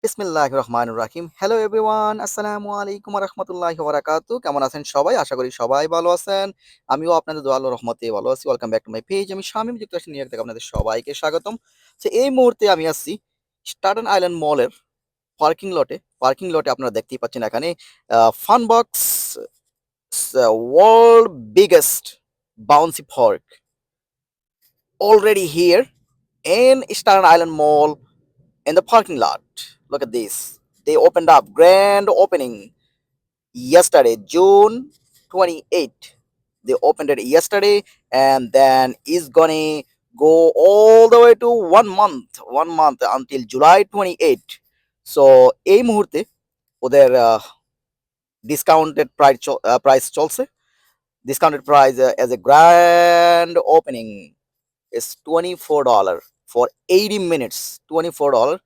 বিসমিল্লাহির রহমানির রাহিম। Hello everyone, আসসালামু আলাইকুম ওয়া রাহমাতুল্লাহি ওয়া বারাকাতুহু। কেমন আছেন সবাই? আশা করি সবাই ভালো আছেন। আমিও আপনাদের দোয়া আল্লাহর রহমতে ভালো আছি। Welcome back to my page. আমি শামীম যুক্তরাষ্ট্র নিউ ইয়র্ক থেকে আপনাদের সবাইকে স্বাগতম। সো এই মুহূর্তে আমি আছি স্টার্টন আইল্যান্ড মলের পার্কিং লটে। পার্কিং লটে আপনারা দেখতেই পাচ্ছেন এখানে Funbox world biggest bouncy park already here in Staten Island Mall in the parking lot. Look at this. They opened up grand opening yesterday, June 28th. They opened it yesterday and then it's gonna go all the way to 1 month until July 28th. So এই মুহূর্তে ওদের discounted price চলছে discounted price as a grand opening is $24 for 80 minutes. $24.